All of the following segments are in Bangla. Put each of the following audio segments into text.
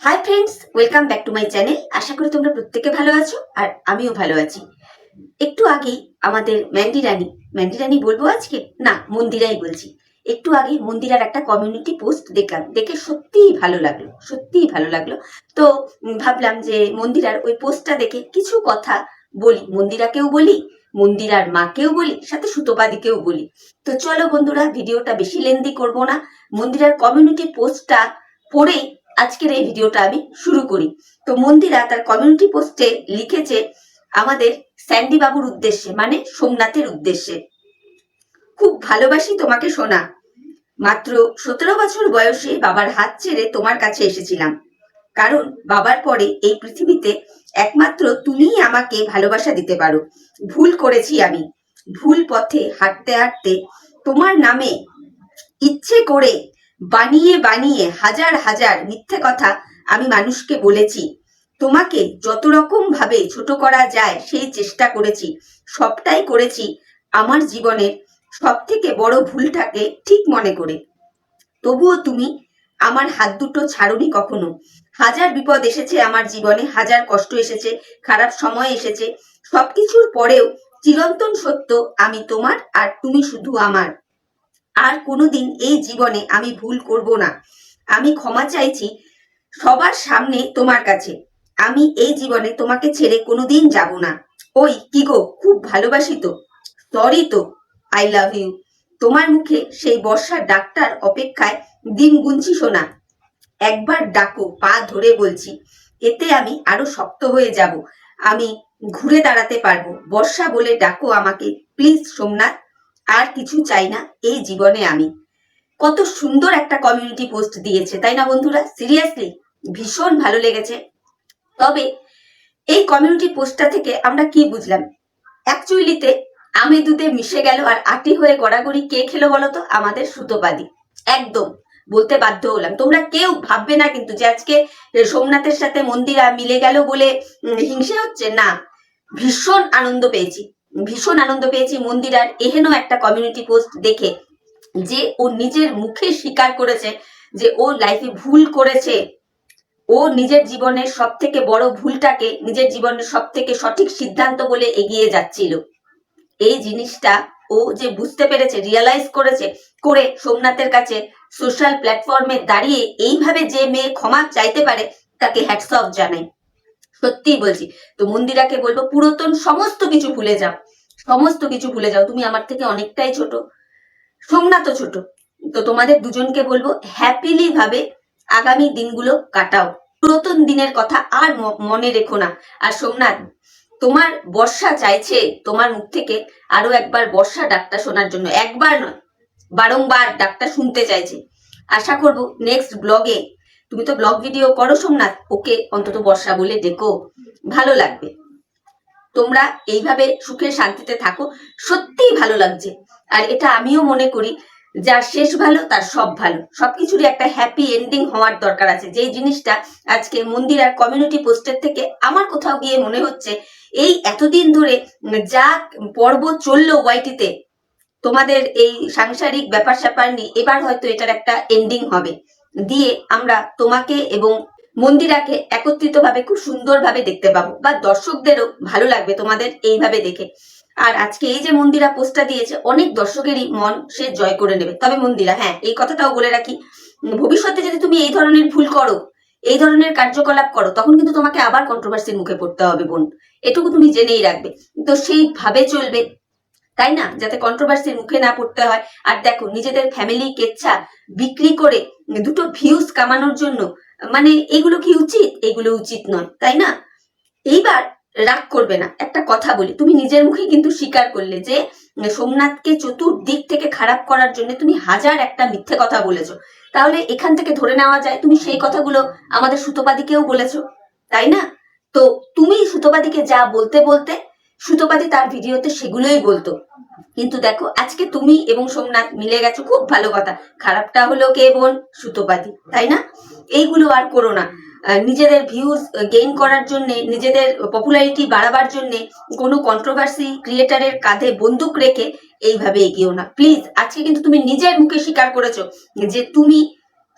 High friends, welcome back to my channel. আশা করি তোমরা প্রত্যেকে ভালো আছো আর আমিও ভালো আছি। একটু আগেই আমাদের ম্যান্ডি রানী বলবো আজকে, না মন্দিরাই বলছি। একটু আগে মন্দিরার একটা কমিউনিটি পোস্ট দেখলাম, দেখে সত্যিই ভালো লাগলো। তো ভাবলাম যে মন্দিরার ওই পোস্টটা দেখে কিছু কথা বলি, মন্দিরাকেও বলি, মন্দিরার মাকেও বলি, সাথে সুতোপাদিকেও বলি। তো চলো বন্ধুরা, ভিডিওটা বেশি লেন্দি করব না, মন্দিরার কমিউনিটি পোস্টটা পড়েই আজকের এই ভিডিওটা আমি শুরু করি। তো মন্দিরা তার কমিউনিটি পোস্টে লিখেছে আমাদের স্যান্ডি বাবুর উদ্দেশ্যে, মানে সোমনাথের উদ্দেশ্যে। খুব ভালোবাসি তোমাকে সোনা, মাত্র 17 বছর বয়সে বাবার হাত ছেড়ে তোমার কাছে এসেছিলাম, কারণ বাবার পরে এই পৃথিবীতে একমাত্র তুমিই আমাকে ভালোবাসা দিতে পারো। ভুল করেছি আমি, ভুল পথে হাঁটতে হাঁটতে তোমার নামে ইচ্ছে করে বানিয়ে বানিয়ে হাজার হাজার মিথ্যে কথা আমি মানুষকে বলেছি। তোমাকে যত রকম ভাবে ছোট করা যায় সেই চেষ্টা করেছি, সবটাই করেছি আমার জীবনের সব থেকে বড় ভুলটাকে ঠিক মনে করে। তবুও তুমি আমার হাত দুটো ছাড়োনি কখনো। হাজার বিপদ এসেছে আমার জীবনে, হাজার কষ্ট এসেছে, খারাপ সময় এসেছে, সবকিছুর পরেও চিরন্তন সত্য আমি তোমার আর তুমি শুধু আমার। আর কোনোদিন এই জীবনে আমি ভুল করব না। আমি ক্ষমা চাইছি সবার সামনে তোমার কাছে। আমি এই জীবনে তোমাকে ছেড়ে কোনোদিন যাব না। ওই কি গো, খুব ভালোবাসি তো, সরি তো, আই লাভ ইউ। তোমার মুখে সেই বর্ষার ডাকটার অপেক্ষায় দিন গুনছি সোনা। একবার ডাকো, পা ধরে বলছি, এতে আমি আরো শক্ত হয়ে যাব। আমি ঘুরে দাঁড়াতে পারবো। বর্ষা বলে ডাকো আমাকে প্লিজ সোমনাথ। আর কিছু চাই না এই জীবনে আমি। কত সুন্দর একটা কমিউনিটি পোস্ট দিয়েছে, তাই না বন্ধুরা? সিরিয়াসলি ভীষণ ভালো লেগেছে। তবে এই কমিউনিটি পোস্টটা থেকে আমরা কি বুঝলাম? অ্যাকচুয়ালিতে আমি দুধে মিশে গেল আর আটি হয়ে গড়াগড়ি কে খেলো বলতো? আমাদের সুতোপাদি। একদম বলতে বাধ্য হলাম। তোমরা কেউ ভাববে না কিন্তু যে আজকে সোমনাথের সাথে মন্দিরা মিলে গেল বলে হিংসে হচ্ছে, না। ভীষণ আনন্দ পেয়েছি মন্দিরার এহেন একটা কমিউনিটি পোস্ট দেখে, যে ও নিজের মুখে স্বীকার করেছে যে ও লাইফে ভুল করেছে। ও নিজের জীবনের সব থেকে বড় ভুলটাকে নিজের জীবনের সব থেকে সঠিক সিদ্ধান্ত বলে এগিয়ে যাচ্ছিল। এই জিনিসটা ও যে বুঝতে পেরেছে, রিয়ালাইজ করেছে, করে সোমনাথের কাছে সোশ্যাল প্ল্যাটফর্মে দাঁড়িয়ে এইভাবে যে মেয়ে ক্ষমা চাইতে পারে, তাকে হ্যাটস অফ জানাই। সত্যিই বলছি। তো মন্দিরাকে বলবো, পুরাতন সমস্ত কিছু ভুলে যাও। তুমি আমার থেকে অনেকটাই ছোট, সোমনাথও ছোট। তো তোমাদের দুজনকে বলবো হ্যাপিলি ভাবে আগামী দিনগুলো কাটাও। পুরাতন দিনের কথা আর মনে রেখো না। আর সোমনাথ, তোমার বর্ষা চাইছে তোমার মুখ থেকে আরো একবার বর্ষা ডাকটা শোনার জন্য। একবার নয়, বারংবার ডাকটা শুনতে চাইছে। আশা করবো নেক্সট ব্লগে, তুমি তো ব্লগ ভিডিও করো সোমনাথ, ওকে অন্তত বর্ষা বলে ডেকো, ভালো লাগবে। তোমরা এইভাবে সুখে শান্তিতে থাকো, সত্যিই ভালো লাগছে। আর এটা আমিও মনে করি, যার শেষ ভালো তার সব ভালো। সবকিছুরই একটা হ্যাপি এন্ডিং হওয়ার দরকার আছে, যেই জিনিসটা আজকে মন্দিরার কমিউনিটি পোস্টের থেকে আমার কোথাও গিয়ে মনে হচ্ছে এই এতদিন ধরে যা পর্ব চললো ওয়াইটিতে তোমাদের এই সাংসারিক ব্যাপার স্যাপার নিয়ে, এবার হয়তো এটার একটা এন্ডিং হবে, দিয়ে আমরা তোমাকে এবং মন্দিরাকে একত্রিত ভাবে খুব সুন্দর ভাবে দেখতে পাবো, বা দর্শকদেরও ভালো লাগবে তোমাদের এইভাবে দেখে। আর আজকে এই যে মন্দিরা পোস্টটা দিয়েছে, অনেক দর্শকেরই মন সে জয় করে নেবে। তবে মন্দিরা, হ্যাঁ, এই কথাটাও বলে রাখি, ভবিষ্যতে যদি তুমি এই ধরনের ভুল করো, এই ধরনের কার্যকলাপ করো, তখন কিন্তু তোমাকে আবার কন্ট্রোভার্সির মুখে পড়তে হবে বোন, এটুকু তুমি জেনেই রাখবে। তো সেইভাবে চলবে, তাই না, যাতে কন্ট্রোভার্সির মুখে না পড়তে হয়। আর দেখো, নিজেদের ফ্যামিলি কেচ্ছা বিক্রি করে দুটো ভিউজ কামানোর জন্য, মানে এগুলো কি উচিত? এগুলো উচিত নয়, তাই না? এইবার রাগ করবে না, একটা কথা বলি, তুমি নিজের মুখে কিন্তু স্বীকার করলে যে সোমনাথকে চতুর্দিক থেকে খারাপ করার জন্য তুমি হাজার একটা মিথ্যে কথা বলেছো। তাহলে এখান থেকে ধরে নেওয়া যায় তুমি সেই কথাগুলো আমাদের সুতোপাদিকেও বলেছো, তাই না? তো তুমি সুতোপাদিকে যা বলতে বলতে, সুতোপাদি তার ভিডিওতে সেগুলোই বলতো। কিন্তু দেখো, আজকে তুমি এবং সোমনাথ মিলে গেছো, খুব ভালো কথা। খারাপটা হলো কে বোন? সুতোপাদি, তাই না? এইগুলো আর করো না। নিজেদের ভিউজ গেইন করার জন্য, নিজেদের পপুলারিটি বাড়াবার জন্য কোনো কন্ট্রোভার্সি ক্রিয়েটারের কাঁধে বন্দুক রেখে এইভাবে এগিয়েও না প্লিজ। আজকে কিন্তু তুমি নিজের মুখে স্বীকার করেছো যে তুমি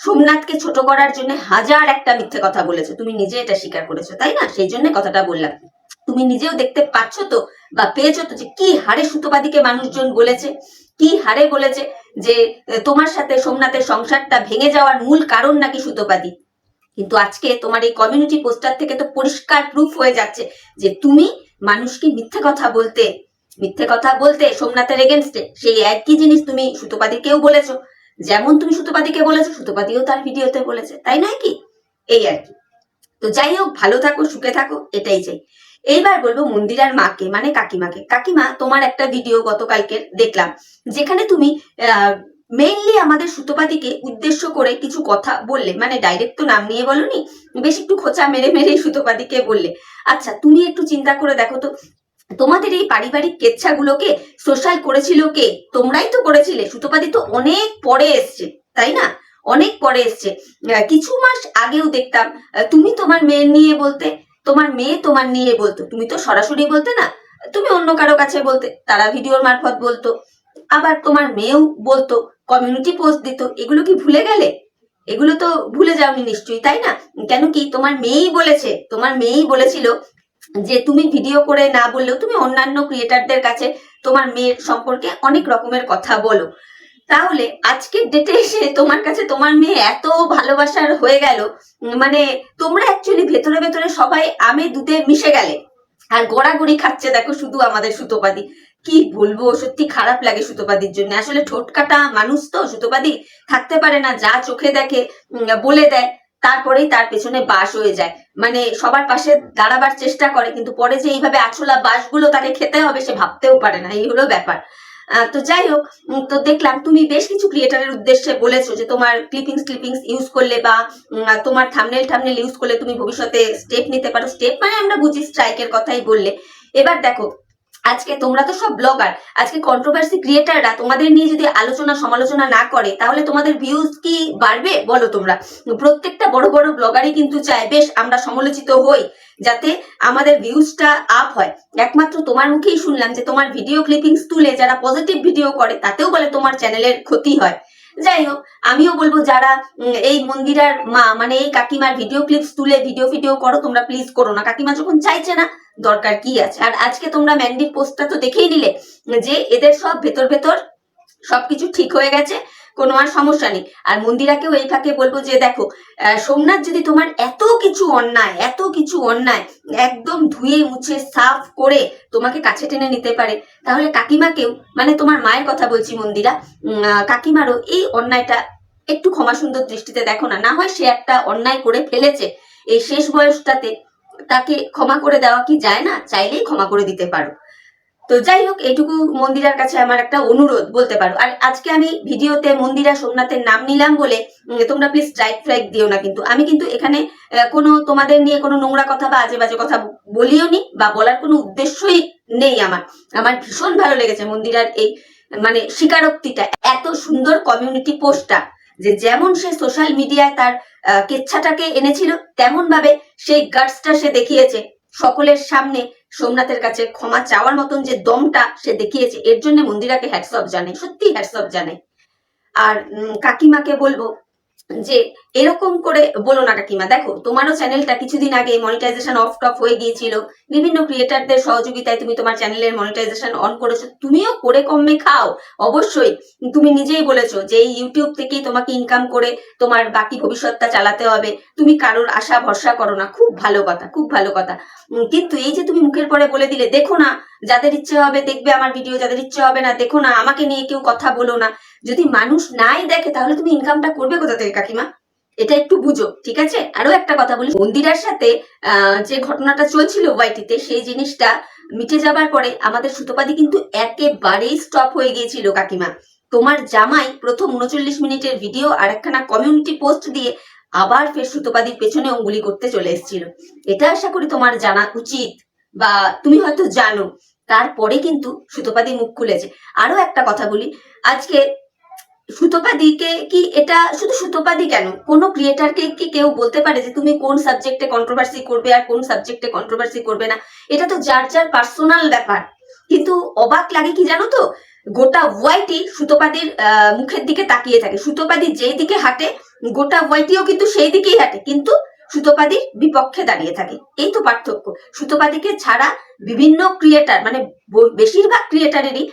সোমনাথকে ছোট করার জন্য হাজার একটা মিথ্যে কথা বলেছো, তুমি নিজে এটা স্বীকার করেছো, তাই না? সেই জন্য কথাটা বললাম। তুমি নিজেও দেখতে পাচ্ছ তো বা পেয়েছো তো যে কি হারে সুতোপাদিকে মানুষজন বলেছে, কি হারে বলেছে যে তোমার সাথে সোমনাথের সংসারটা ভেঙে যাওয়ার মূল কারণ নাকি সুতোপাদি। কিন্তু আজকে তোমার এই কমিউনিটি পোস্টার থেকে তো পরিষ্কার প্রুফ হয়ে যাচ্ছে যে তুমি মানুষকে মিথ্যে কথা বলতে সোমনাথের এগেনস্টে সেই একই জিনিস তুমি সুতোপাদিকেও বলেছো। যেমন তুমি সুতোপাদিকে বলেছো, সুতোপাদিও তার ভিডিওতে বলেছে, তাই নয় কি? এই আর কি। তো যাই হোক, ভালো থাকো, সুখে থাকো, এটাই চাই। এইবার বলবো মন্দিরার মাকে, মানে কাকিমাকে। কাকিমা, তোমার একটা ভিডিও গতকালকে দেখলাম, যেখানে তুমি মেইনলি আমাদের সুতোপাদিকে উদ্দেশ্য করে কিছু কথা বললে, মানে ডাইরেক্ট তো নাম নিয়ে বলনি, বেশ একটু খোঁচা মেরে মেরে সুতোপাদিকে বললে। আচ্ছা, তুমি একটু চিন্তা করে দেখো তো, তোমাদের এই পারিবারিক কেচ্ছাগুলোকে সোশ্যাল করেছিল কে? তোমরাই তো করেছিলে। সুতোপাদি তো অনেক পরে এসছে, তাই না? অনেক পরে এসছে। কিছু মাস আগেও দেখতাম তুমি তোমার মেয়ে নিয়ে বলতে, তোমার মেয়ে তোমার নিয়ে বলতো, তুমি তো সরাসরি বলতে না, তুমি অন্য কারো কাছে বলতে, তারা ভিডিওর মারফত বলতো, আবার তোমার মেয়েও বলতো, কমিউনিটি পোস্ট দিত। এগুলো কি ভুলে গেলে? এগুলো তো ভুলে যাওনি নিশ্চয়ই, তাই না? কেন কি তোমার মেয়েই বলেছে, তোমার মেয়েই বলেছিল যে তুমি ভিডিও করে না বললেও তুমি অন্যান্য ক্রিয়েটারদের কাছে তোমার মেয়ের সম্পর্কে অনেক রকমের কথা বলো। তাহলে আজকের ডেটে এসে তোমার কাছে তোমার মেয়ে এত ভালোবাসার হয়ে গেল, মানে তোমরা অ্যাকচুয়ালি ভেতরে ভেতরে সবাই আমে দুধে মিশে গেলে, আর গড়াগড়ি খাচ্ছে দেখো শুধু আমাদের সুতোপাদি। কি বলবো, সত্যি খারাপ লাগে সুতোপাদির জন্য। আসলে ঠোঁট কাটা মানুষ তো সুতোপাদি, থাকতে পারে না, যা চোখে দেখে বলে দেয়, তারপরেই তার পেছনে বাস হয়ে যায়। মানে সবার পাশে দাঁড়াবার চেষ্টা করে, কিন্তু পরে যে এইভাবে আছলা বাসগুলো তাকে খেতে হবে সে ভাবতেও পারে না, এই হলো ব্যাপার। তো যাই হোক, তো দেখলাম তুমি বেশ কিছু ক্রিয়েটারের উদ্দেশ্যে বলেছো যে তোমার ক্লিপিংস ইউজ করলে বা তোমার থাম্বনেল ইউজ করলে তুমি ভবিষ্যতে স্টেপ নিতে পারো। স্টেপ মানে আমরা বুঝি স্ট্রাইকের কথাই বললে। এবার দেখো, আজকে তোমরা তো সব ব্লগার, আজকে কন্ট্রোভার্সি ক্রিয়েটাররা তোমাদের নিয়ে যদি আলোচনা সমালোচনা না করে তাহলে তোমাদের ভিউজ কি বাড়বে বলো? তোমরা প্রত্যেকটা বড় বড় ব্লগারই কিন্তু চায় বেশ আমরা সমালোচিত হই, যাতে আমাদের ভিউজটা আপ হয়। একমাত্র তোমার মুখেই শুনলাম যে তোমার ভিডিও ক্লিপিংস তুলে যারা পজিটিভ ভিডিও করে তাতেও বলে তোমার চ্যানেলের ক্ষতি হয়। যাই হোক, আমিও বলবো যারা এই মন্দিরার মা, মানে এই কাকিমার ভিডিও ক্লিপস তুলে ভিডিও করো, তোমরা প্লিজ করো না। কাকিমা যখন চাইছে না, দরকার কি আছে? আর আজকে তোমরা ম্যান্ডির পোস্টটা তো দেখেই নিলে যে এদের সব ভেতর ভেতর সবকিছু ঠিক হয়ে গেছে, কোনো আর সমস্যা নেই। আর মন্দিরাকেও এই ফাঁকে বলবো যে দেখো, সোমনাথ যদি তোমার এত কিছু অন্যায় একদম ধুয়ে মুছে সাফ করে তোমাকে কাছে টেনে নিতে পারে, তাহলে কাকিমাকেও, মানে তোমার মায়ের কথা বলছি মন্দিরা, কাকিমারও এই অন্যায়টা একটু ক্ষমা সুন্দর দৃষ্টিতে দেখো না। না হয় সে একটা অন্যায় করে ফেলেছে, এই শেষ বয়সটাতে তাকে ক্ষমা করে দেওয়া কি যায় না? চাইলেই ক্ষমা করে দিতে পারো। তো যাই হোক, এইটুকু মন্দিরার কাছে আমার একটা অনুরোধ বলতে পারো। আর আজকে আমি ভিডিওতে মন্দিরা সোমনাথের নাম নিলাম বলে তোমরা প্লিজ স্ট্রাইক দিও না, কিন্তু আমি কিন্তু এখানে কোনো তোমাদের নিয়ে কোনো নোংরা কথা বা আজে বাজে কথা বলিও নি, বা বলার কোনো উদ্দেশ্যই নেই আমার। আমার ভীষণ ভালো লেগেছে মন্দিরার এই মানে স্বীকারোক্তিটা, এত সুন্দর কমিউনিটি পোস্টটা, যে যেমন সে সোশ্যাল মিডিয়ায় তার কেচ্ছাটাকে এনেছিল তেমন ভাবে সেই গাটসটা সে দেখিয়েছে সকলের সামনে, সোমনাথের কাছে ক্ষমা চাওয়ার মতন যে দমটা সে দেখিয়েছে, এর জন্য মন্দিরাকে হ্যাটস অফ জানাই, সত্যি হ্যাটস অফ জানাই। আর কাকিমাকে বলবো যে এরকম করে বলো না কাকিমা। দেখো, তোমারও চ্যানেলটা কিছুদিন আগে মনিটাইজেশন অফ টপ হয়ে গিয়েছিল, বিভিন্ন ক্রিয়েটারদের সহযোগিতায় তুমি তোমার চ্যানেলের মনিটাইজেশন অন করেছো, তুমিও করে কমে খাও অবশ্যই। তুমি নিজেই বলেছো যে এই ইউটিউব থেকেই তোমাকে ইনকাম করে তোমার বাকি ভবিষ্যৎটা চালাতে হবে, তুমি কারোর আশা ভরসা করো না। খুব ভালো কথা, খুব ভালো কথা। কিন্তু এই যে তুমি মুখের পরে বলে দিলে, দেখো না, যাদের ইচ্ছে হবে দেখবে আমার ভিডিও, যাদের ইচ্ছে হবে না দেখো না, আমাকে নিয়ে কেউ কথা বলো না। যদি মানুষ নাই দেখে তাহলে তুমি ইনকামটা করবে কোথা থেকে কাকিমা? এটা একটু বুঝো, ঠিক আছে? আরো একটা কথা বলি, মন্দিরার সাথে যে ঘটনাটা চলছিল ওয়াইটিতে, সেই জিনিসটা মিটে যাবার পরে আমাদের সুতোপাদি কিন্তু একেবারেই স্টপ হয়ে গিয়েছিল কাকিমা। তোমার জামাই প্রথম 39 মিনিটের ভিডিও আর একখানা কমিউনিটি পোস্ট দিয়ে আবার ফের সুতোপাদির পেছনে অঙ্গুলি করতে চলে এসেছিল। এটা আশা করি তোমার জানা উচিত, বা তুমি হয়তো জানো। তারপরে কিন্তু সুতোপাদি মুখ খুলেছে। আরো একটা কথা বলি, আজকে সুতোপাদিকে কি, এটা শুধু সুতোপাদি কেন, কোনো ক্রিয়েটারকে কি কেউ বলতে পারে যে তুমি কোন সাবজেক্টে কন্ট্রোভার্সি করবে আর কোন সাবজেক্টে কন্ট্রোভার্সি করবে না? এটা তো যার যার পার্সোনাল ব্যাপার। কিন্তু অবাক লাগে কি জানো তো, গোটা ওয়াইটি সুতোপাদির মুখের দিকে তাকিয়ে থাকে। সুতোপাদি যেই দিকে হাঁটে গোটা ওয়াইটিও কিন্তু সেই দিকেই হাঁটে, কিন্তু সুতোপাদির বিপক্ষে দাঁড়িয়ে থাকে। এই তো পার্থক্য। সুতোপাদিকে ছাড়া বিভিন্ন ক্রিয়েটার, মানে বেশিরভাগ ক্রিয়েটারেরই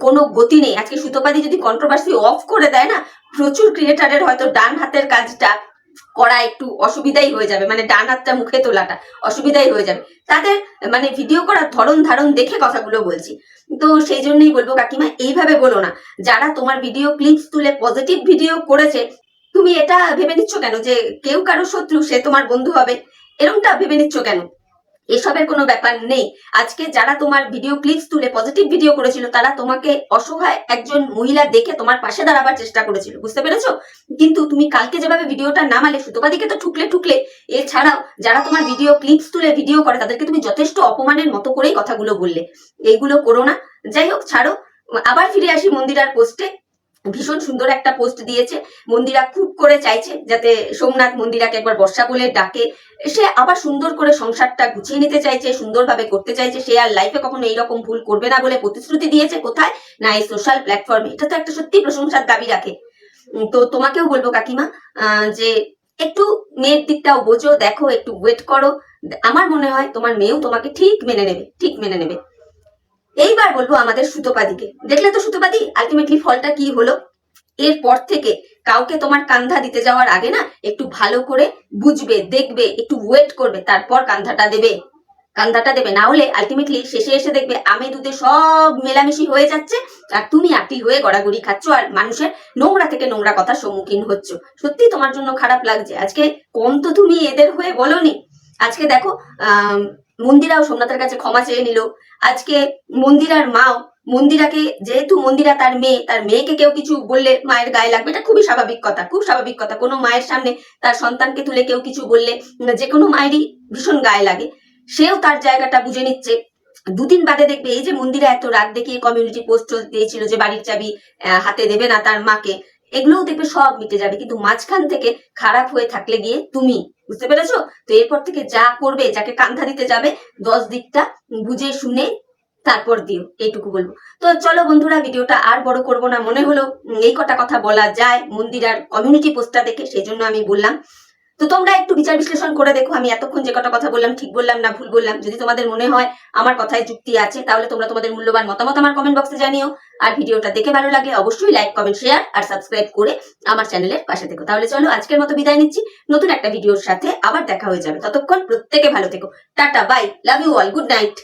কোনো গতি নেই। আজকে সুতোপাদি যদি কন্ট্রোভার্সি অফ করে দেয় না, প্রচুর ক্রিয়েটারের হয়তো ডান হাতের কাজটা করা একটু অসুবিধাই হয়ে যাবে, মানে ডান হাতটা মুখে তোলাটা অসুবিধাই হয়ে যাবে তাদের, মানে ভিডিও করার ধরন ধারণ দেখে কথাগুলো বলছি। তো সেই জন্যই বলবো কাকিমা, এইভাবে বলো না। যারা তোমার ভিডিও ক্লিপস তুলে পজিটিভ ভিডিও করেছে, তুমি এটা ভেবে নিচ্ছ কেন যে কেউ কারো শত্রু, সে তোমার বন্ধু হবে? এরকমটা ভেবে নিচ্ছ কেন? এসবের কোনো ব্যাপার নেই। আজকে যারা তোমার ভিডিও ক্লিপস তুলে পজিটিভ ভিডিও করেছিল, তারা তোমাকে অসহায় একজন মহিলা দেখে তোমার পাশে দাঁড়াবার চেষ্টা করেছিল, বুঝতে পেরেছো? কিন্তু তুমি কালকে যেভাবে ভিডিওটা নামালে, সুতোপাদিকে তো ঠুকলে, এছাড়াও যারা তোমার ভিডিও ক্লিপস তুলে ভিডিও করে তাদেরকে তুমি যথেষ্ট অপমানের মতো করেই কথাগুলো বললে। এইগুলো করো না। যাই হোক, ছাড়ো। আবার ফিরে আসি মন্দিরার পোস্টে। ভীষণ সুন্দর একটা পোস্ট দিয়েছে। মন্দিরা খুব করে চাইছে যাতে সোমনাথ মন্দিরাকে একবার বর্ষা বলে ডাকে। সে আবার সুন্দর করে সংসারটা গুছিয়ে নিতে চাইছে, সুন্দরভাবে করতে চাইছে। সে আর লাইফে কখনো এইরকম ভুল করবে না বলে প্রতিশ্রুতি দিয়েছে। কোথায়? না, এই সোশ্যাল প্ল্যাটফর্মে। এটা তো একটা সত্যি প্রশংসার দাবি রাখে। তো তোমাকেও বলবো কাকিমা, যে একটু মেয়ের দিকটাও বোঝো, দেখো, একটু ওয়েট করো। আমার মনে হয় তোমার মেয়েও তোমাকে ঠিক মেনে নেবে, ঠিক মেনে নেবে। এইবার বলবো আমাদের সুতোপাদিকে। দেখলে তো সুতোপাদি আলটিমেটলি ফলটা কি হলো। এরপর থেকে কাউকে তোমার কান্ধা দিতে যাওয়ার আগে না, একটু ভালো করে বুঝবে, দেখবে, একটু ওয়েট করবে, তারপর কান্ধাটা দেবে। না হলে আলটিমেটলি শেষে এসে দেখবে আমে দুধে সব মেলামেশি হয়ে যাচ্ছে, আর তুমি আটি হয়ে গড়াগড়ি খাচ্ছ, আর মানুষের নোংরা থেকে নোংরা কথার সম্মুখীন হচ্ছ। সত্যি তোমার জন্য খারাপ লাগছে। আজকে কম তো তুমি এদের হয়ে বলনি। আজকে দেখো, মন্দিরাও সোমনাথের কাছে ক্ষমা চেয়ে নিল। আজকে মন্দিরার মাও, মন্দিরাকে, যেহেতু মন্দিরা তার মেয়েকে কেউ কিছু বললে মায়ের গায়ে লাগবে, এটা খুবই স্বাভাবিক কথা, খুব স্বাভাবিক কথা। কোনো মায়ের সামনে তার সন্তানকে তুলে কেউ কিছু বললে যে কোনো মায়েরই ভীষণ গায়ে লাগে। সেও তার জায়গাটা বুঝে নিচ্ছে। দুদিন বাদে দেখবে এই যে মন্দিরা এত রাত দেখিয়ে কমিউনিটি পোস্ট দিয়েছিল যে বাড়ির চাবি হাতে দেবে না তার মাকে, এগুলোও দেখবে সব মিটে যাবে। কিন্তু মাঝখান থেকে খারাপ হয়ে থাকলে গিয়ে তুমি, বুঝতে পেরেছো? তো এরপর থেকে যা করবে, যাকে কান্ধা দিতে যাবে, 10 দিকটা বুঝে শুনে তারপর দিও, এইটুকু বলবো। তো চলো বন্ধুরা, ভিডিওটা আর বড় করব না। মনে হলো এই কটা কথা বলা যায় মন্দিরার কমিউনিটি পোস্টটা দেখে, সেই জন্য আমি বললাম। তো তোমরা একটু বিচার বিশ্লেষণ করে দেখো আমি এতক্ষণ যে কটা কথা বললাম ঠিক বললাম না ভুল বললাম। যদি তোমাদের মনে হয় আমার কথায় যুক্তি আছে, তাহলে তোমরা তোমাদের মূল্যবান মতামত আমার কমেন্ট বক্সে জানিও। আর ভিডিওটা দেখে ভালো লাগলে অবশ্যই লাইক, কমেন্ট, শেয়ার আর সাবস্ক্রাইব করে আমার চ্যানেলের পাশে থেকো। তাহলে চলো আজকের মতো বিদায় নিচ্ছি। নতুন একটা ভিডিওর সাথে আবার দেখা হয়ে যাবে। ততক্ষণ প্রত্যেকে ভালো থেকো। Tata, bye, love you all, good night.